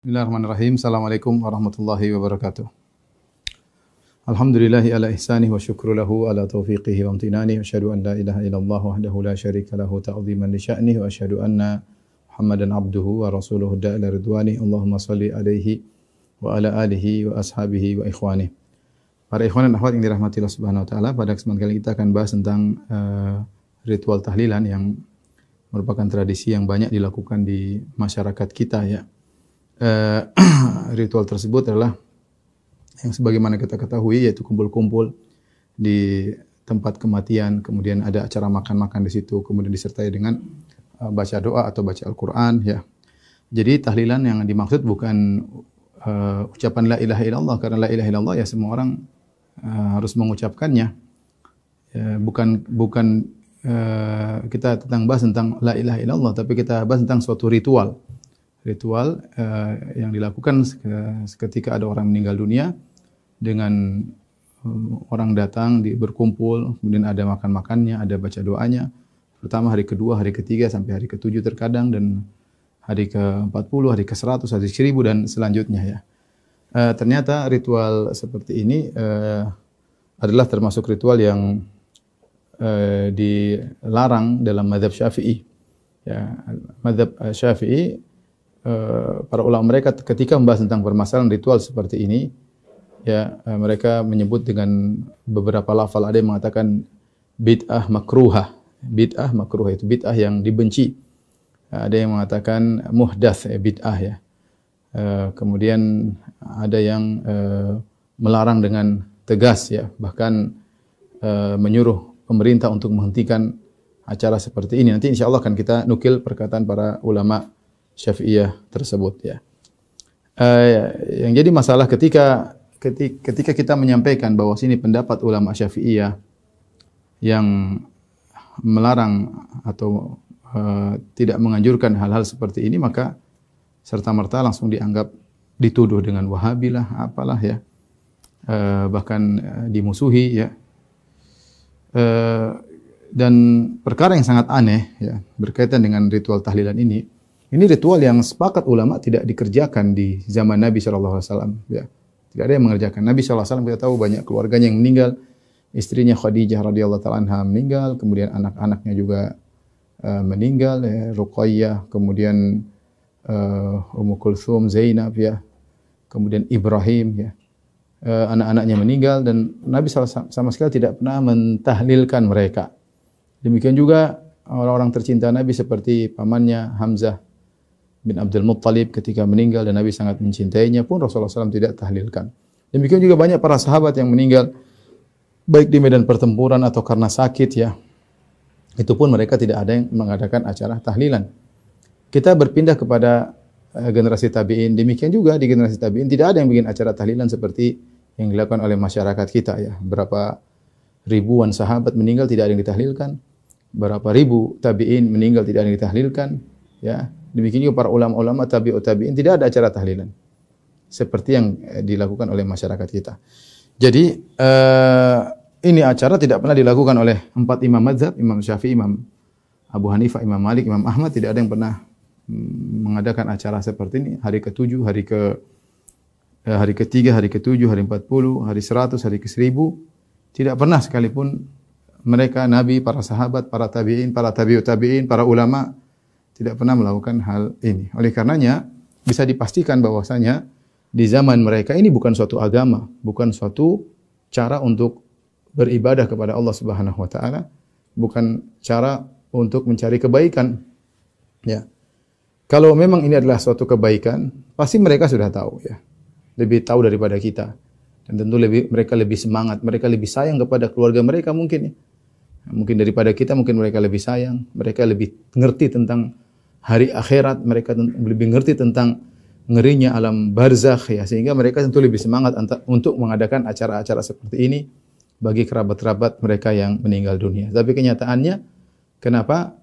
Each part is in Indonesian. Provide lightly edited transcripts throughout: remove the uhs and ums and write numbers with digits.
Bismillahirrahmanirrahim. Assalamualaikum warahmatullahi wabarakatuh. Alhamdulillahi ala ihsanih wa syukru lahu ala taufiqihi wa amtinani. Wa asyhadu an la ilaha illallah wahdahu la syarika lahu ta'ziman li sya'nih. Wa asyhadu anna Muhammadan abduhu wa rasuluhu da'ila ridwani. Allahumma salli alaihi wa ala alihi wa ashabihi wa ikhwani. Para ikhwan dan akhwat yang dirahmati Allah Subhanahu wa taala, pada kesempatan kali kita akan bahas tentang ritual tahlilan yang merupakan tradisi yang banyak dilakukan di masyarakat kita ya. Ritual tersebut adalah yang sebagaimana kita ketahui yaitu kumpul-kumpul di tempat kematian, kemudian ada acara makan-makan di situ, kemudian disertai dengan baca doa atau baca Al-Qur'an ya. Jadi tahlilan yang dimaksud bukan ucapan la ilaha illallah, karena la ilaha illallah ya semua orang harus mengucapkannya. Bukan kita bahas tentang la ilaha illallah, tapi kita bahas tentang suatu ritual yang dilakukan ketika ada orang meninggal dunia dengan orang datang berkumpul, kemudian ada makan-makannya, ada baca doanya. Pertama, hari kedua, hari ketiga sampai hari ketujuh terkadang, dan hari ke-40, hari ke-100, hari ke-1000 dan selanjutnya ya. Ternyata ritual seperti ini adalah termasuk ritual yang dilarang dalam mazhab Syafi'i. Ya, mazhab Syafi'i, para ulama mereka ketika membahas tentang permasalahan ritual seperti ini, ya mereka menyebut dengan beberapa lafal. Ada yang mengatakan bid'ah makruhah. Bid'ah makruhah itu bid'ah yang dibenci. Ada yang mengatakan muhdats, bid'ah ya. Kemudian ada yang melarang dengan tegas ya, bahkan menyuruh pemerintah untuk menghentikan acara seperti ini. Nanti insyaallah akan kita nukil perkataan para ulama Syafi'iyah tersebut ya. Yang jadi masalah ketika kita menyampaikan bahwa sini pendapat ulama Syafi'iyah yang melarang atau tidak menganjurkan hal-hal seperti ini, maka serta-merta langsung dianggap dituduh dengan Wahabi lah, apalah ya. Bahkan dimusuhi ya. Dan perkara yang sangat aneh ya berkaitan dengan ritual tahlilan ini. Ini ritual yang sepakat ulama tidak dikerjakan di zaman Nabi sallallahu alaihi wasallam ya. Tidak ada yang mengerjakan. Nabi sallallahu alaihi wasallam kita tahu banyak keluarganya yang meninggal. Istrinya Khadijah radhiyallahu taala anha meninggal, kemudian anak-anaknya juga meninggal ya, Ruqayyah, kemudian Ummu Kulthum, Zainab ya. Kemudian Ibrahim ya. Anak-anaknya meninggal dan Nabi sallallahu sama sekali tidak pernah mentahlilkan mereka. Demikian juga orang-orang tercinta Nabi seperti pamannya Hamzah bin Abdul Muttalib ketika meninggal dan Nabi sangat mencintainya pun Rasulullah SAW tidak tahlilkan. Demikian juga banyak para sahabat yang meninggal baik di medan pertempuran atau karena sakit ya. Itu pun mereka tidak ada yang mengadakan acara tahlilan. Kita berpindah kepada generasi tabi'in. Demikian juga di generasi tabi'in tidak ada yang bikin acara tahlilan seperti yang dilakukan oleh masyarakat kita ya. Berapa ribuan sahabat meninggal tidak ada yang ditahlilkan. Berapa ribu tabi'in meninggal tidak ada yang ditahlilkan ya. Demikian juga para ulama-ulama tabi'ut tabi'in tidak ada acara tahlilan seperti yang dilakukan oleh masyarakat kita. Jadi ini acara tidak pernah dilakukan oleh 4 imam mazhab, Imam Syafi'i, Imam Abu Hanifah, Imam Malik, Imam Ahmad, tidak ada yang pernah mengadakan acara seperti ini. Hari ke-7, hari ke-3, hari ke-7, hari 40, hari 100, hari ke-1000 tidak pernah sekalipun mereka, Nabi, para sahabat, para tabi'in, para tabi'ut tabi'in, para ulama tidak pernah melakukan hal ini. Oleh karenanya bisa dipastikan bahwasanya di zaman mereka ini bukan suatu agama, bukan suatu cara untuk beribadah kepada Allah Subhanahu wa taala, bukan cara untuk mencari kebaikan. Ya. Kalau memang ini adalah suatu kebaikan, pasti mereka sudah tahu ya. Lebih tahu daripada kita. Dan tentu mereka lebih semangat, mereka lebih sayang kepada keluarga mereka mungkin ya. Mungkin daripada kita, mungkin mereka lebih sayang, mereka lebih ngerti tentang hari akhirat, mereka lebih ngerti tentang ngerinya alam barzakh ya, sehingga mereka tentu lebih semangat untuk mengadakan acara-acara seperti ini bagi kerabat-kerabat mereka yang meninggal dunia. Tapi kenyataannya kenapa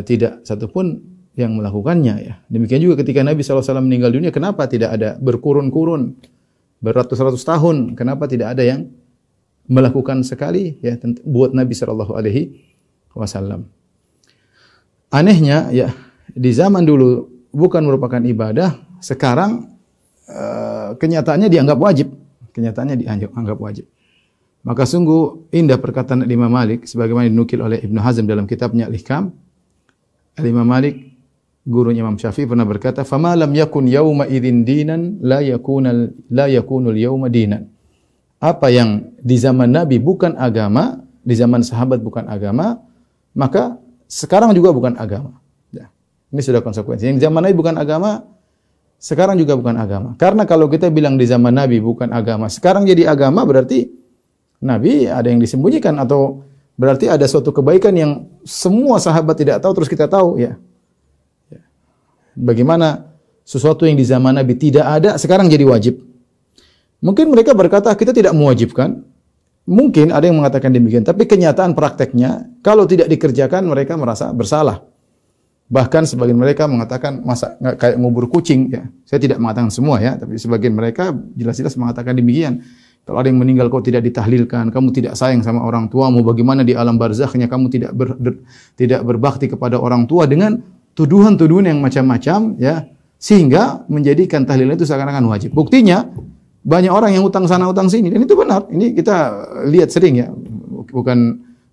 tidak satupun yang melakukannya ya. Demikian juga ketika Nabi SAW meninggal dunia, kenapa tidak ada berkurun-kurun beratus-ratus tahun, kenapa tidak ada yang melakukan sekali ya buat Nabi SAW. Anehnya ya, di zaman dulu bukan merupakan ibadah, sekarang kenyataannya dianggap wajib. Kenyataannya dianggap wajib. Maka sungguh indah perkataan Imam Malik sebagaimana dinukil oleh Ibnu Hazm dalam kitabnya Al-Ihkam. Imam Malik, gurunya Imam Syafi'i, pernah berkata, "Fama lam yakun yauma idzin dinan la yakunul yauma dinan." Apa yang di zaman Nabi bukan agama, di zaman sahabat bukan agama, maka sekarang juga bukan agama. Ya. Ini sudah konsekuensi. Yang zaman Nabi bukan agama, sekarang juga bukan agama. Karena kalau kita bilang di zaman Nabi bukan agama, sekarang jadi agama, berarti Nabi ada yang disembunyikan, atau berarti ada suatu kebaikan yang semua sahabat tidak tahu terus kita tahu, ya. Bagaimana sesuatu yang di zaman Nabi tidak ada sekarang jadi wajib? Mungkin mereka berkata kita tidak mewajibkan. Mungkin ada yang mengatakan demikian, tapi kenyataan prakteknya kalau tidak dikerjakan mereka merasa bersalah. Bahkan sebagian mereka mengatakan masa kayak ngubur kucing, ya. Saya tidak mengatakan semua, ya, tapi sebagian mereka jelas-jelas mengatakan demikian. Kalau ada yang meninggal kau tidak ditahlilkan, kamu tidak sayang sama orang tuamu, bagaimana di alam barzakhnya kamu tidak berbakti kepada orang tua, dengan tuduhan-tuduhan yang macam-macam, ya, sehingga menjadikan tahlilan itu seakan-akan wajib. Buktinya banyak orang yang utang sana utang sini, dan itu benar. Ini kita lihat sering, ya.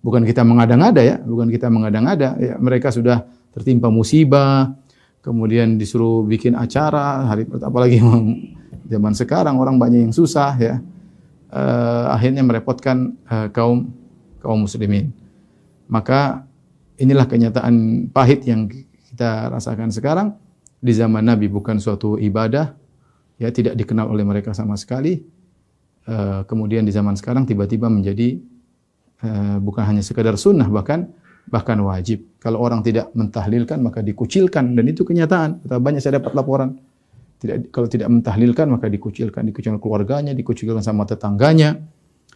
Bukan kita mengada-ngada, ya, bukan kita mengada-ngada, ya. Mereka sudah tertimpa musibah, kemudian disuruh bikin acara apalagi zaman sekarang orang banyak yang susah, ya. Akhirnya merepotkan kaum muslimin. Maka inilah kenyataan pahit yang kita rasakan sekarang. Di zaman Nabi bukan suatu ibadah, ya, tidak dikenal oleh mereka sama sekali. Kemudian di zaman sekarang tiba-tiba menjadi bukan hanya sekedar sunnah, bahkan wajib. Kalau orang tidak mentahlilkan maka dikucilkan, dan itu kenyataan. Banyak saya dapat laporan. Kalau tidak mentahlilkan maka dikucilkan keluarganya, dikucilkan sama tetangganya.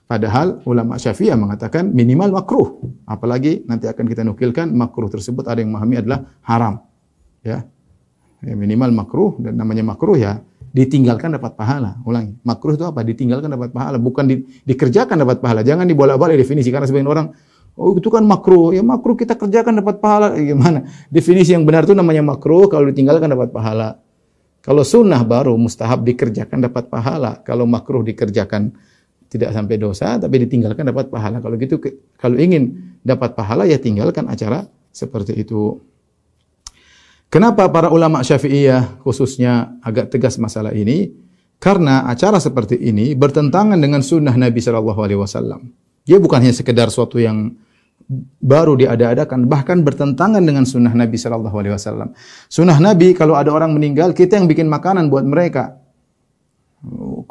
Padahal ulama Syafi'iyah mengatakan minimal makruh. Apalagi nanti akan kita nukilkan makruh tersebut ada yang memahami adalah haram. Ya. Minimal makruh, dan namanya makruh, ya, ditinggalkan dapat pahala. Ulangi, makruh itu apa? Ditinggalkan dapat pahala, bukan dikerjakan dapat pahala. Jangan dibolak-balik definisi, karena sebagian orang, oh itu kan makruh. Ya makruh kita kerjakan dapat pahala. Gimana? Definisi yang benar itu namanya makruh kalau ditinggalkan dapat pahala. Kalau sunnah baru mustahab dikerjakan dapat pahala. Kalau makruh dikerjakan tidak sampai dosa, tapi ditinggalkan dapat pahala. Kalau gitu, kalau ingin dapat pahala, ya tinggalkan acara seperti itu. Kenapa para ulama Syafi'iyah khususnya agak tegas masalah ini? Karena acara seperti ini bertentangan dengan sunnah Nabi SAW. Dia bukan hanya sekedar suatu yang baru diada-adakan, bahkan bertentangan dengan sunnah Nabi SAW. Sunnah Nabi, kalau ada orang meninggal, kita yang bikin makanan buat mereka,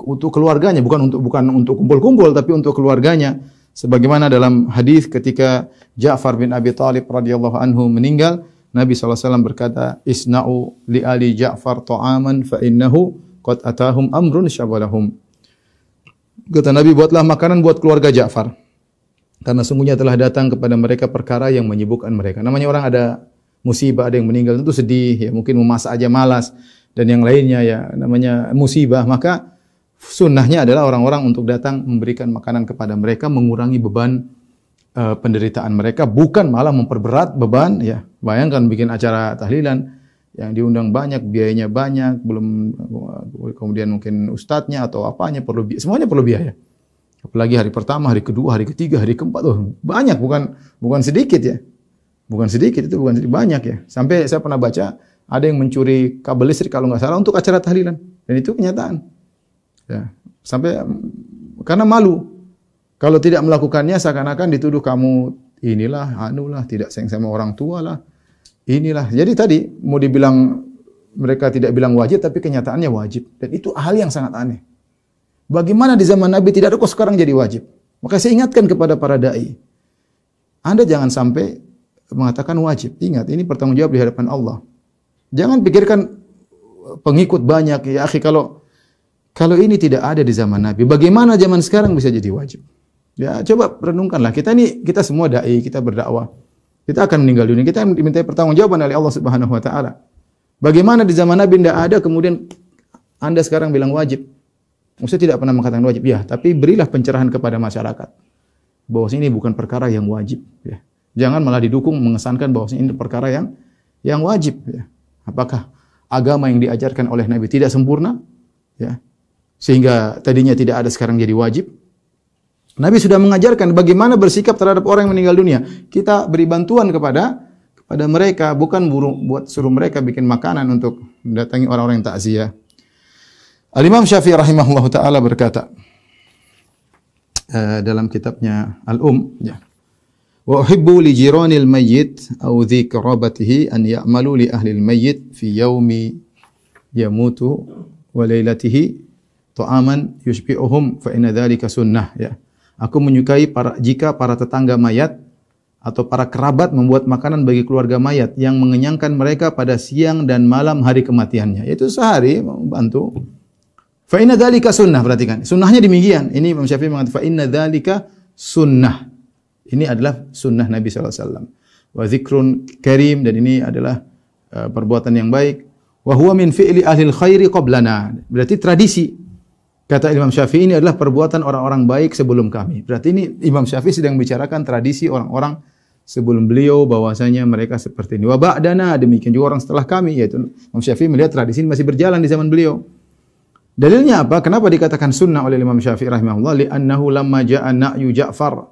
untuk keluarganya, bukan untuk kumpul-kumpul, tapi untuk keluarganya. Sebagaimana dalam hadis ketika Ja'far bin Abi Thalib radhiyallahu anhu meninggal, Nabi SAW berkata, "Isna'u li ali Ja'far ta'aman fa innahu qad atahum amrun syabalahum." Kata Nabi, buatlah makanan buat keluarga Ja'far, karena sungguhnya telah datang kepada mereka perkara yang menyibukkan mereka. Namanya orang ada musibah, ada yang meninggal, tentu sedih, ya, mungkin memasak aja malas, dan yang lainnya, ya, namanya musibah. Maka sunnahnya adalah orang-orang untuk datang memberikan makanan kepada mereka, mengurangi beban penderitaan mereka, bukan malah memperberat beban, ya. Bayangkan bikin acara tahlilan yang diundang banyak, biayanya banyak, belum kemudian mungkin ustadznya atau apanya semuanya perlu biaya. Apalagi hari pertama, hari kedua, hari ketiga, hari keempat, banyak, bukan sedikit, ya. Bukan sedikit, itu bukan sedikit, banyak, ya. Sampai saya pernah baca ada yang mencuri kabel listrik kalau nggak salah untuk acara tahlilan, dan itu kenyataan. Ya, sampai karena malu. Kalau tidak melakukannya seakan-akan dituduh kamu inilah, anulah, tidak sayang sama orang tua lah. Inilah. Jadi tadi mau dibilang mereka tidak bilang wajib, tapi kenyataannya wajib, dan itu hal yang sangat aneh. Bagaimana di zaman Nabi tidak ada, kok sekarang jadi wajib? Maka saya ingatkan kepada para dai, Anda jangan sampai mengatakan wajib. Ingat, ini bertanggung jawab di hadapan Allah. Jangan pikirkan pengikut banyak, ya akhi, kalau ini tidak ada di zaman Nabi, bagaimana zaman sekarang bisa jadi wajib? Ya, coba renungkanlah. Kita semua dai, kita berdakwah. Kita akan meninggal dunia, kita diminta pertanggungjawaban oleh Allah Subhanahu wa taala. Bagaimana di zaman Nabi tidak ada, kemudian Anda sekarang bilang wajib? Maksudnya tidak pernah mengatakan wajib, ya, tapi berilah pencerahan kepada masyarakat bahwa ini bukan perkara yang wajib, ya. Jangan malah didukung mengesankan bahwa ini perkara yang wajib, ya. Apakah agama yang diajarkan oleh Nabi tidak sempurna, ya. Sehingga tadinya tidak ada sekarang jadi wajib. Nabi sudah mengajarkan bagaimana bersikap terhadap orang yang meninggal dunia. Kita beri bantuan kepada mereka, bukan buat suruh mereka bikin makanan untuk mendatangi orang-orang yang takziah. Al-Imam Syafi'i rahimahullahu taala berkata dalam kitabnya Al-Um, ya. Wa uhibbu li jiranil mayyit aw dhi qarabatihi an ya'malu li ahli al-mayyit fi yaumi yamutu wa lailatihi ta'aman yushbi'uhum fa inna dzalika sunnah, ya. Aku menyukai jika para tetangga mayat atau para kerabat membuat makanan bagi keluarga mayat yang mengenyangkan mereka pada siang dan malam hari kematiannya. Yaitu sehari membantu. Fa inna dzalika sunnah, perhatikan. Sunnahnya demikian. Ini Imam Syafi'i mengatakan fa inna dzalika sunnah. Ini adalah sunnah Nabi sallallahu alaihi wasallam. Wa dzikrun karim, dan ini adalah perbuatan yang baik. Wa huwa min fi'li ahli khairi qablana. Berarti tradisi. Kata Imam Syafi'i ini adalah perbuatan orang-orang baik sebelum kami. Berarti ini Imam Syafi'i sedang bicarakan tradisi orang-orang sebelum beliau, bahwasanya mereka seperti ini. Wa ba'dana, demikian juga orang setelah kami, yaitu Imam Syafi'i melihat tradisi ini masih berjalan di zaman beliau. Dalilnya apa? Kenapa dikatakan sunnah oleh Imam Syafi'i rahimahullah? Li'annahu lamma ja'a na'yu Ja'far.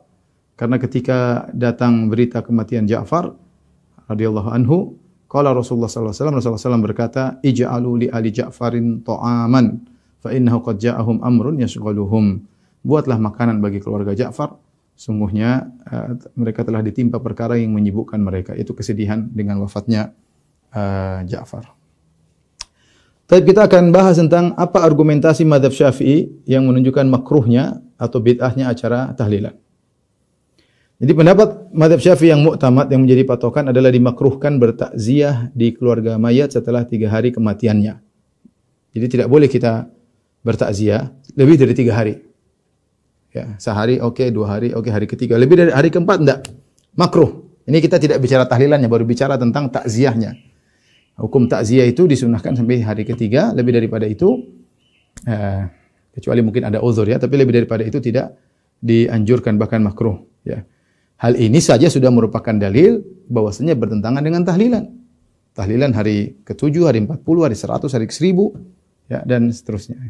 Karena ketika datang berita kematian Ja'far radhiyallahu anhu, qala Rasulullah sallallahu alaihi wasallam, Rasulullah SAW berkata, ij'alu li ali Ja'farin ta'aman fa innahu qad ja'ahum amrun yashghaluhum. Buatlah makanan bagi keluarga Ja'far, sungguhnya mereka telah ditimpa perkara yang menyibukkan mereka. Itu kesedihan dengan wafatnya Ja'far. Tapi kita akan bahas tentang apa argumentasi mazhab Syafi'i yang menunjukkan makruhnya atau bid'ahnya acara tahlilan. Jadi pendapat mazhab Syafi'i yang mu'tamad, yang menjadi patokan, adalah dimakruhkan bertakziah di keluarga mayat setelah 3 hari kematiannya. Jadi tidak boleh kita bertakziah lebih dari 3 hari. Ya, sehari oke, 2 hari oke, hari ketiga. Lebih dari hari keempat enggak. Makruh. Ini kita tidak bicara tahlilannya, baru bicara tentang takziahnya. Hukum takziah itu disunahkan sampai hari ketiga, lebih daripada itu kecuali mungkin ada uzur, ya, tapi lebih daripada itu tidak dianjurkan, bahkan makruh, ya. Hal ini saja sudah merupakan dalil bahwasanya bertentangan dengan tahlilan. Tahlilan hari ke-7, hari 40, hari 100, hari ke-1000, ya, dan seterusnya.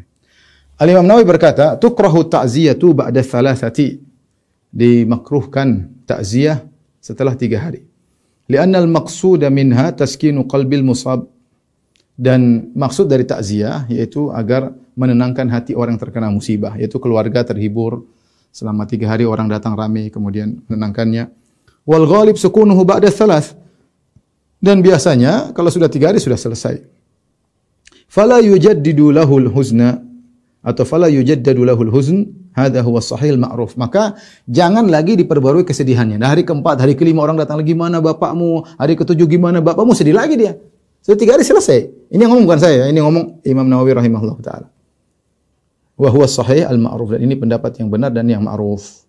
Al-Imam Nawawi berkata, tukrahu ta'ziyatu ba'da thalathati. Dimakruhkan takziah setelah 3 hari. Li'anna al-maqsuda minha taskinu qalbil musab. Dan maksud dari takziah yaitu agar menenangkan hati orang yang terkena musibah, yaitu keluarga terhibur selama 3 hari, orang datang ramai kemudian menenangkannya. Wal ghalib sukunuhu ba'da thalath. Dan biasanya kalau sudah 3 hari sudah selesai. Fala yujaddidu lahul huzna atau fala yujaddadu lahul huzn, hadza huwa sahih al-ma'ruf. Maka jangan lagi diperbarui kesedihannya. Nah, hari ke-4, hari ke-5 orang datang lagi, gimana bapakmu? Hari ke-7 gimana bapakmu? Sedih lagi dia. Sudah 3 hari selesai. Ini yang ngomong bukan saya, ini ngomong Imam Nawawi rahimahullah taala. Wa huwa sahih al-ma'ruf, dan ini pendapat yang benar dan yang ma'ruf.